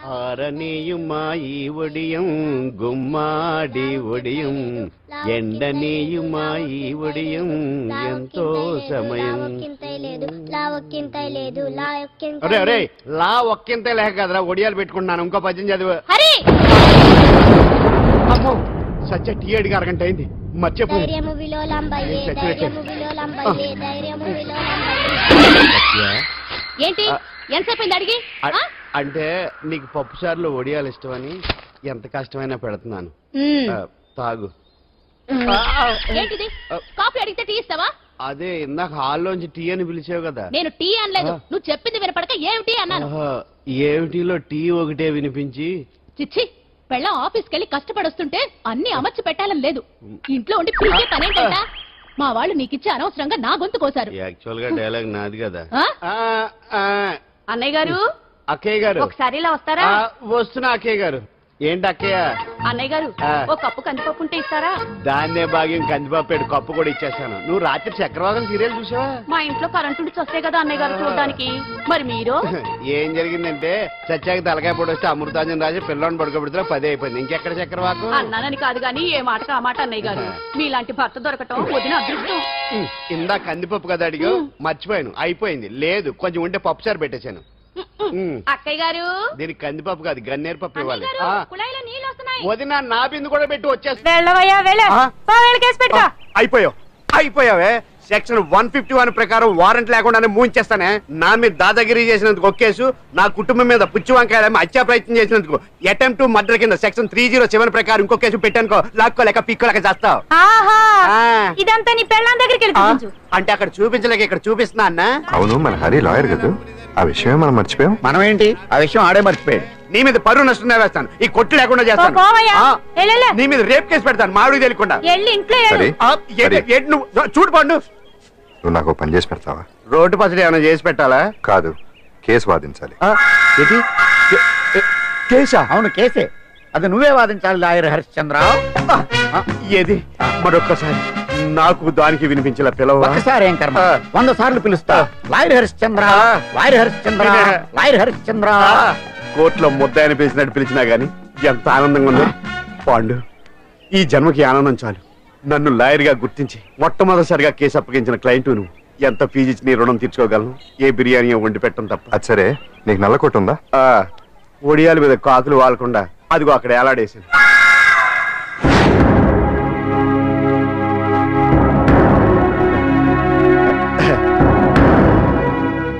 ఆరనీయుమాయి ఒడియం గుమ్మాడి ఒడియం ఎండనీయుమాయి ఒడియం ఎంతో సమయం. అరే అరే లా ఒక్కింతే లేక కదరా ఒడియాలు పెట్టుకుంటున్నాను. ఇంకో పద్యం చదివు. అమ్మో సత్య టీ అడిగి అరగంట అయింది మర్చిపోయి. ఏంటి ఎంతసేపు అడిగి? అంటే నీకు పప్పు సార్లు ఒడియాలు ఇష్టమని ఎంత కష్టమైనా పెడుతున్నాను. తాగు. ఏంటిది? కాఫీ అడిగితే టీ ఇస్తావా? అదే ఇందాక హాల్లోంచి టీ అని పిలిచావు కదా. నేను టీ అనలేదు, నువ్వు చెప్పింది వినపడక ఏమిటి అన్నాను. ఏమిటిలో టీ ఒకటే వినిపించి. చిచ్చి పెళ్ళం ఆఫీస్కి వెళ్ళి కష్టపడొస్తుంటే అన్ని అమర్చి పెట్టాలని లేదు. ఇంట్లో ఉండి పీకే పనేంట. మా వాళ్ళు నీకిచ్చి అనవసరంగా నా గొంతు కోసారు. యాక్చువల్ గా డైలాగ్ నాది కదా. అన్నయ్య గారు, అక్కయ్య గారు ఒకసారి ఇలా వస్తారా? వస్తున్నా అక్కయ్య గారు. ఏంటి అక్కయ్య? అన్నయ్య గారు ఒక కప్పు కందిపప్పు ఉంటే ఇస్తారా? దాన్నే భాగ్యం కందిపప్పు కప్పు కూడా ఇచ్చేస్తాను. నువ్వు రాత్రి చక్రవాదం సీరియల్ చూసావా? మా ఇంట్లో కరెంటు వస్తే కదా అన్నయ్య గారు చూడడానికి. మరి మీరు? ఏం జరిగిందంటే సత్యాకి తలకాయ పొడి వస్తే అమృతాంజన్ రాజు పిల్లని పడుకోబెడితే 10 అయిపోయింది. ఇంకెక్కడ చక్రవాకం? అన్నానని కాదు గానీ ఏ మాటకు ఆ మాట అన్నయ్య గారు. మీలాంటి భర్త దొరకటం వదిన అదృష్టం. ఇందా కందిపప్పు కదా అడిగా, మర్చిపోయాను. అయిపోయింది. లేదు కొంచెం ఉంటే పప్పు సార్ పెట్టేశాను. అక్కయ్య గారు దీనికి కందిపప్పు కాదు గన్నేరు పప్పు ఇవ్వాలి. వదిన నా బిందు కూడా పెట్టి వచ్చేస్తా. అయిపోయావే. సెక్షన్ 151 ప్రకారం వారెంట్ లేకుండానే మూయించేస్తానే. నా మీద దాదాగిరి చేసినందుకు ఒక కేసు, నా కుటుంబం మీద పుచ్చి వంకాయ హత్యా ప్రయత్నం చేసినందుకు అటెంప్ట్ టు మర్డర్ కింద సెక్షన్ 307 ప్రకారం ఇంకో కేసు పెట్టానుకో, లాక్కోలేక పిక్కోలేక చేస్తావు. ఇదంతా నీ పెళ్ళాం దగ్గరికి అంటే అక్కడ చూపించలేక ఇక్కడ చూపిస్తున్నా అన్న. అవును మన హరి లాయర్ కదా, ఆ విషయమే మనం మర్చిపోయాం. మనం ఏంటి ఆ విషయం ఆడే మర్చిపోయాడు. నీ మీద పరువు నష్టం వేస్తాను, ఈ కొట్టు లేకుండా చేస్తాను. నీ మీద రేప్ కేసు పెడతాను మామిడికి తెలియకుండా. చూడు పండు, నువ్వు నాకు పని చేసి పెడతావా? రోడ్డు పసడి ఏమైనా చేసి పెట్టాలా? కాదు, కేసు వాదించాలి. కేసా? అవును కేసే. అది నువ్వే వాదించాలి లాయర్ హరిశ్చంద్ర. ఏది మరొక్కసారి నాకు దానికి వినిపించిన పిలవ. ఒకసారి ఏం కర్మ, 100 సార్లు పిలుస్తా. Lawyer Harishchandra, lawyer Harishchandra, lawyer Harishchandra. కోర్టులో ముద్దాయని పిలిచినట్టు పిలిచినా గాని ఎంత ఆనందంగా ఉందో. పాండు, ఈ జన్మకి ఆనందం చాలు. నన్ను లాయర్ గా గుర్తించి మొట్టమొదటిసారిగా కేసు అప్పగించిన క్లయింట్ నువ్వు. ఎంత ఫీజు ఇచ్చి నీ రుణం తీర్చుకోగలను? ఏ బిర్యానీ వండి పెట్టడం తప్ప. అది సరే, నీకు నల్ల కొట్టు ఉందా? ఒడియాల మీద కాకులు వాలకుండా అదిగో అక్కడ ఏలాడేసింది.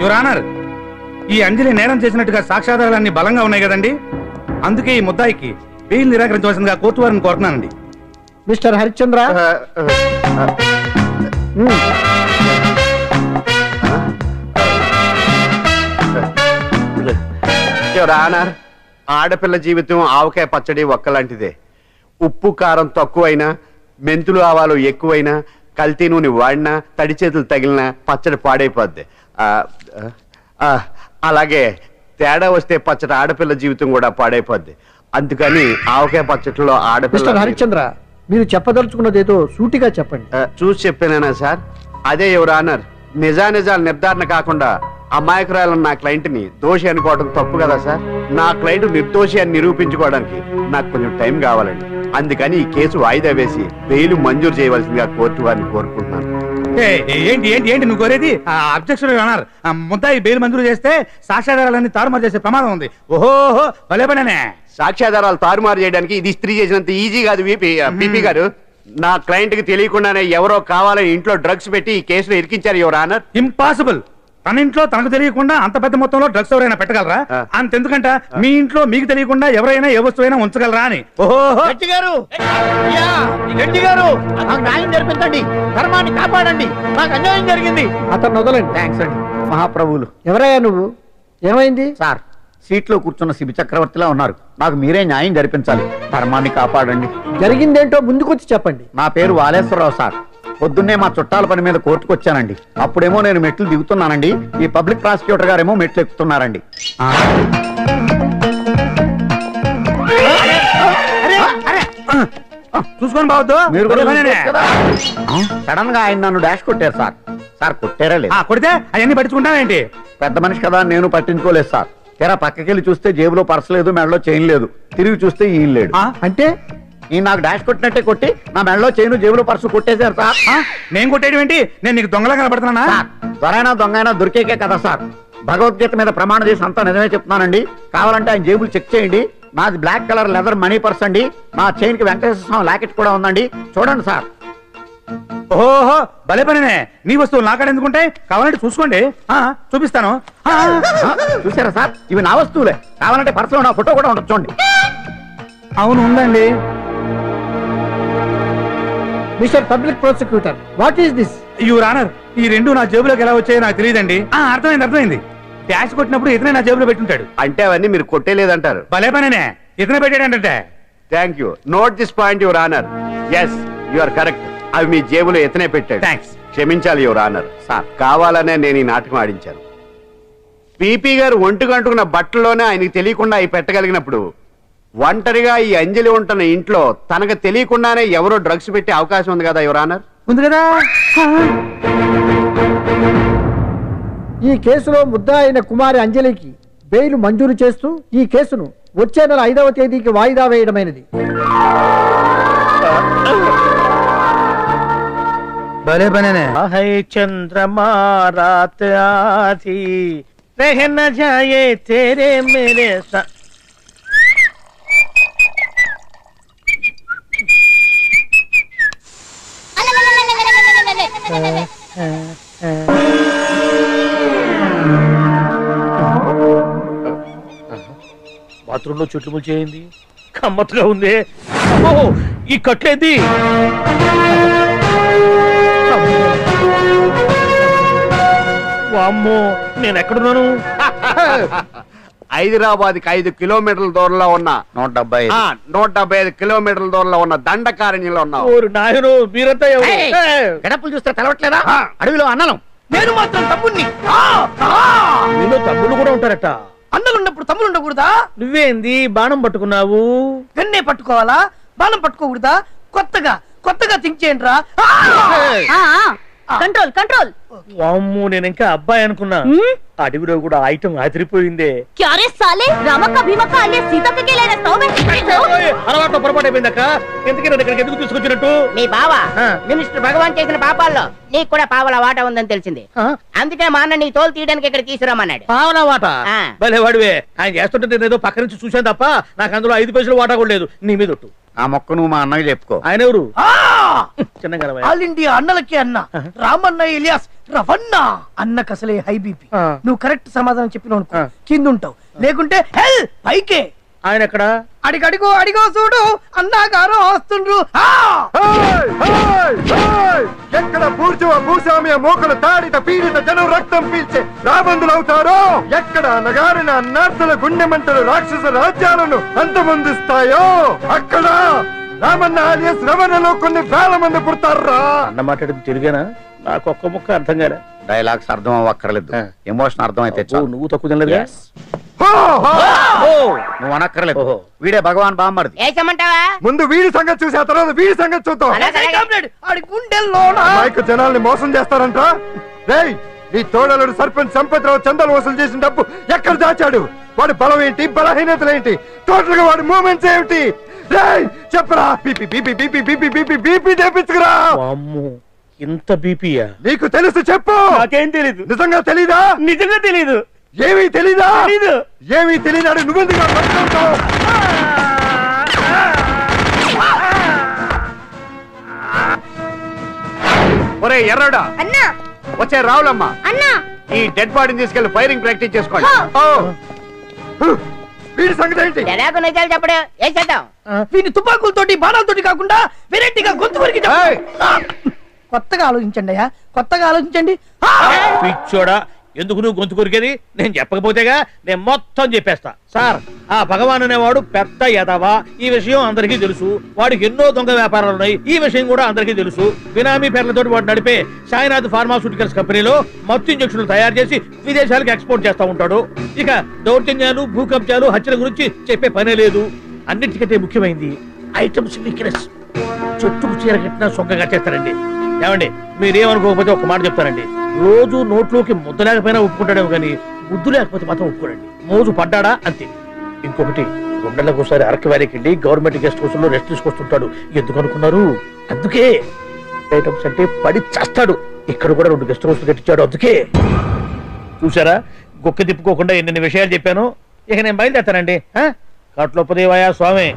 యువర్ ఆనర్, ఈ అంజలి నేరం చేసినట్టుగా సాక్ష్యాధారాలన్నీ బలంగా ఉన్నాయి కదండి. అందుకే ఈ ముద్దాయికి బెయిల్ నిరాకరించవలసిందిగా కోర్టు వారిని కోరుతున్నానండి. మిస్టర్ హరిశ్చంద్ర, యువర్ ఆనర్, ఆడపిల్ల జీవితం ఆవకాయ పచ్చడి ఒక్కలాంటిదే. ఉప్పు కారం తక్కువైనా, మెంతులు ఆవాలు ఎక్కువైనా, కల్తీ నూనె వాడినా, తడి చేతులు తగిలినా పచ్చడి పాడైపోద్ది. అలాగే తేడా వస్తే పచ్చడి ఆడపిల్ల జీవితం కూడా పాడైపోద్ది. అందుకని ఆవకాయ పచ్చడిలో ఆడపిల్ల. హరిశ్చంద్ర, మీరు చెప్పదలుచుకున్నదేదో సూటిగా చెప్పండి. చూసి చెప్పానా సార్? అదే యువర్ ఆనర్, నిజానిజాలు నిర్ధారణ కాకుండా అమాయకురాలను నా క్లయింట్ ని దోషి అనుకోవడం తప్పు కదా సార్. నా క్లయింట్ నిర్దోషి అని నిరూపించుకోవడానికి నాకు కొంచెం టైం కావాలండి. అందుకని ఈ కేసు వాయిదా వేసి బెయిల్ మంజూరు చేయవలసిందిగా కోర్టు వారిని కోరుకుంటున్నాను. ఏంటి ఏంటి ఏంటి నువ్వు కోరేది? అబ్జెక్షన్ యువర్ ఆనర్, ముద్దాయి బెయిల్ మంజూరు చేస్తే సాక్ష్యాధారాలన్నీ తారుమారు చేసే ప్రమాదం ఉంది. ఓహో భలే పనేనే. సాక్ష్యాధారాలు తారుమారు చేయడానికి ఇది స్త్రీ చేసినంత ఈజీ కాదు పీపీ గారు. నా క్లయింట్ కి తెలియకుండానే ఎవరో కావాలని ఇంట్లో డ్రగ్స్ పెట్టి ఈ కేసులో ఇరికించారు యువర్ ఆనర్. ఇంపాసిబుల్. తన ఇంట్లో తనకు తెలియకుండా అంత పెద్ద మొత్తంలో డ్రగ్స్ ఎవరైనా పెట్టగలరా? అంతెందుకంట మీ ఇంట్లో మీకు తెలియకుండా ఎవరైనా ఏ వస్తువైనా ఉంచగలరా అని. ఓహో న్యాయం జరిపించండి, ధర్మాన్ని కాపాడండి, నాకు అన్యాయం జరిగింది. అతను వదలండి. థ్యాంక్స్ అండి మహాప్రభువులు. ఎవరయ్యా నువ్వు? ఏమైంది? సార్, సీట్లో కూర్చున్న శిబి చక్రవర్తిలా ఉన్నారు. నాకు మీరే న్యాయం జరిపించాలి, ధర్మాన్ని కాపాడండి. జరిగిందేంటో ముందుకొచ్చి చెప్పండి. నా పేరు వాలేశ్వరరావు సార్. పొద్దున్నే మా చుట్టాల పని మీద కోర్టుకు వచ్చానండి. అప్పుడేమో నేను మెట్లు దిగుతున్నానండి, ఈ పబ్లిక్ ప్రాసిక్యూటర్ గారేమో మెట్లు ఎక్కుతున్నారండి. చూసుకొని బావద్దు. మీరు సడన్ గా ఆయన నన్ను డాష్ కొట్టారు సార్. సార్ కొట్టారా లేదు? కొడితే అవన్నీ పట్టించుకుంటావేంటి? పెద్ద మనిషి కదా నేను పట్టించుకోలేదు సార్. తెర పక్కకెళ్ళి చూస్తే జేబులో పర్స్ లేదు, మెడలో చైన్ లేదు. తిరిగి చూస్తే ఈయన లేడు. అంటే ఈ నాకు డాష్ కొట్టినట్టే కొట్టి నా మెడలో చైన్, జేబులో పర్సు కొట్టేశారు సార్. నేను కొట్టేయడం ఏంటి? నేను నీకు దొంగలా కనబడుతున్నానా? సార్, దొరైనా దొంగైనా దొరికేకే కదా సార్. భగవద్గీత మీద ప్రమాణం చేసి అంతా నిజమే చెప్తున్నానండి. కావాలంటే ఆయన జేబులు చెక్ చేయండి. నాది black colour leather money purse అండి. మా చైన్ కి వెంకటేశ్వర స్వామి లాకెట్ కూడా ఉందండి. చూడండి సార్. ఓహో, భలే పనినే. నీ వస్తువులు నాకాడ ఎందుకుంటాయి? కావాలంటే చూసుకోండి, చూపిస్తాను. చూసారా సార్, ఇవి నా వస్తువులే. కావాలంటే పర్సులో నా ఫోటో కూడా ఉండదు, చూడండి. అవును, ఉందండి. Mister public prosecutor, what is this? Your honour, ఈ రెండు నా జేబులోకి ఎలా వచ్చాయో నాకు తెలియదండి. అర్థమైంది. డాష్ కొట్టినప్పుడు ఇతనే నా జేబులో పెట్టుంటాడు. అంటే అవన్నీ మీరు కొట్టేలేదంటారు. భలే పనినే, ఇతనే పెట్టాడంటే. Thank you. Note this point your honour. Yes, you are correct. అవి మీ జేబులో ఎత్తనే పెట్టాడు. థ్యాంక్స్. క్షమించాలి యువర్ ఆనర్. సార్, కావాలనే నేను ఈ నాటకం ఆడించాను. పీపీ గారు ఒంటికి అంటుకున్న బట్టల్లోనే ఆయనకి తెలియకుండా అవి పెట్టగలిగినప్పుడు, ఒంటరిగా ఈ అంజలి ఉంటున్న ఇంట్లో తనకు తెలియకుండానే ఎవరో డ్రగ్స్ పెట్టే అవకాశం ఉంది కదా యువర్ ఆనర్. ఉంది కదా. ఈ కేసులో ముద్దాయి అయిన కుమారి అంజలికి బెయిల్ మంజూరు చేస్తూ ఈ కేసును వచ్చే నెల 5వ తేదీకి వాయిదా వేయడమైనది. భలే పనినే. चंद्रमा रात आधी रह न जाए तेरे मेरे साथ. బాత్రూంలో చుట్టుములు చేయింది, గమ్మత్తుగా ఉంది. అమ్మో, ఈ కట్లేది. వామ్మో, నేను ఎక్కడున్నాను? హైదరాబాద్ కి 5 కిలోమీటర్ల దూరంలో ఉన్న 175 కిలోమీటర్ల దూరంలో ఉన్న దండకారణ్యంలో ఉన్నావు. ఓరు నాయనో, మీరంతా ఎవరు? గడపలు చూస్తే తెలవట్లేదా? అడవిలో అన్నలం. నేను మాత్రం తమ్ముణ్ణి. మీలో తమ్ముళ్ళు కూడా ఉంటారట. అన్నలు ఉన్నప్పుడు తమ్ముళ్ళు ఉండకూడదా? నువ్వేంది బాణం పట్టుకున్నావు? గన్నే పట్టుకోవాలా, బాణం పట్టుకోకూడదా? కొత్తగా థింక్ చేయండి రా. Control control. వామ్మో, నేను ఇంకా అబ్బాయి అనుకున్నా. అడవిలో కూడా ఐటమ్ అదిరిపోయిందే. క్యారే సాలే, రామక్క భీమక్క అనే సీతక్క కేలేన సౌమే. అలవాటు పొరపాటు అయిపోయిందక్క. ఎందుకు నన్ను ఇక్కడికి ఎందుకు తీసుకొచ్చినట్టు? మీ బావ మినిస్టర్ భగవాన్ చేసిన పాపాల్లో నీకు కూడా పావల వాటా ఉందని తెలిసింది. అందుకే మా అన్న నీ తోలు తీయడానికి ఇక్కడ తీసుకురామన్నాడు. పావలా వాటా? భలే వాడివే. ఆయన చేస్తుంటే నేను ఏదో పక్క నుంచి చూశాను తప్ప నాకు అందులో 5 పైసలు వాటా కూడా లేదు. నీ మీద ఒట్టు. ఆ మొక్క నువ్వు మా అన్నయ్య చెప్పుకో. ఆయన ఎవరు? చిన్నగా ఆల్ ఇండియా అన్నలకి అన్న రామన్న ఇలియాస్ రవన్న. అన్నకు అసలే హై బీపీ. నువ్వు కరెక్ట్ సమాధానం చెప్పిన కింద ఉంటావు, లేకుంటే హెల్ పైకే. ఆయన ఎక్కడ? అడిగో చూడు, అన్నగారు వస్తుండ్రు. ఎక్కడ భూస్వామ్య మోకలు తాడిత పీడిత జనం రక్తం పీల్చే రాబందులవుతారో, ఎక్కడ నగారిన నర్తల గుండె మంటలు రాక్షస రాజ్యాలను అంతమొందిస్తాయో, అక్కడ రామన్న ఆలియస్ రమణలో కొన్ని వేల మంది పుడతారా. అన్న మాట్లాడింది తెలుగేనా? నాకు ఒక్క ముక్క అర్థం కాలే. డైలాగ్స్ అర్థం అవ్వక్కర్లేదు, ఎమోషన్ అర్థం అయితే చాలు. నువ్వు తక్కువ తినలేదు. నువ్వు అనక్కర్లేదు. వీడే భగవాన్ బామ్మర్ది. ఏసమంటావా? ముందు వీడి సంగతి చూసి ఆ తర్వాత వీడి సంగతి చూద్దాం. ఆడి గుండెల్లో మైకు జనాల్ని మోసం చేస్తారంట. రేయ్, నీ తోడలుడు సర్పంచ్ సంపత్రావు చందాలు వసూలు చేసిన డబ్బు ఎక్కడ దాచాడు? వాడి బలం ఏంటి, బలహీనతలు ఏంటి, టోటల్ గా వాడి మూమెంట్స్ ఏమిటి? రేయ్ చెప్పరా. BP BP BP BP BP BP తెప్పించుకురా. ఇంత బీపీయా? నీకు తెలుసు చెప్పు. నాకేం తెలీదు. నిజంగా తెలీదా? నిజంగా తెలీదు. ఏమీ తెలీదా? తెలీదు. ఏమీ తెలీదాడు నువ్వెందుకు పట్టుకుంటావు? ఒరే ఎర్రడా, అన్నా వచ్చే రావులమ్మా, అన్నా ఈ డెడ్ బాడీని తీసుకెళ్లి ఫైరింగ్ ప్రాక్టీస్ చేసుకోండి. వీడి సంగతి ఏంటి? ఎలాగో నిజాలు చెప్పడు. ఏం చేద్దాం? వీని తుపాకులతోటి బాణాలతోటి కాకుండా వెరైటీగా గొంతు వరకు కొత్తగా ఆలోచించండి అయ్యా, కొత్తగా ఆలోచించండి. పిచ్చోడా, ఎందుకు నువ్వు గొంతు కొరికేది? నేను చెప్పకపోతేగా నేను మొత్తం చెప్పేస్తా. సార్, ఆ భగవాన్ అనేవాడు పెద్ద యదవా. ఈ విషయం అందరికీ తెలుసు. వాడికి ఎన్నో దొంగ వ్యాపారాలు ఉన్నాయి. ఈ విషయం కూడా అందరికీ తెలుసు. బినామీ పేర్లతో వాడు నడిపే సాయినాథ్ ఫార్మాస్యూటికల్స్ కంపెనీలో మత్తు ఇంజక్షన్లు తయారు చేసి విదేశాలకు ఎక్స్పోర్ట్ చేస్తా ఉంటాడు. ఇక దౌర్జన్యాలు, భూకబ్జాలు, హత్యల గురించి చెప్పే పనే లేదు. అన్నిటికంటే ముఖ్యమైనది ఐటమ్స్ వీక్నెస్. చెట్టుకు చీర కట్టినా సొంగగా చేస్తారండి. ఏమండి, మీరేమనుకోకపోతే ఒక మాట చెప్తారండి. రోజు నోట్లోకి ముద్ద లేకపోయినా ఒప్పుకుంటాడేమో కానీ బుద్ధి లేకపోతే మాత్రం ఒప్పుకోండి. మోజు పడ్డాడా అంతే. ఇంకొకటి 2 నెలలకు ఒకసారి అరకు వ్యాలీకి వెళ్ళి గవర్నమెంట్ గెస్ట్ హౌస్ లో రెస్ట్ తీసుకొస్తుంటాడు. ఎందుకు అనుకున్నారు? అందుకే ఐటమ్స్ అంటే పడి చేస్తాడు. ఇక్కడ కూడా 2 గెస్ట్ హౌస్ కట్టించాడు. అందుకే చూసారా, గొక్క తిప్పుకోకుండా ఎన్ని విషయాలు చెప్పాను. ఇక నేను బయలుదేరుతానండి. కట్లోపదేవాయ స్వామి.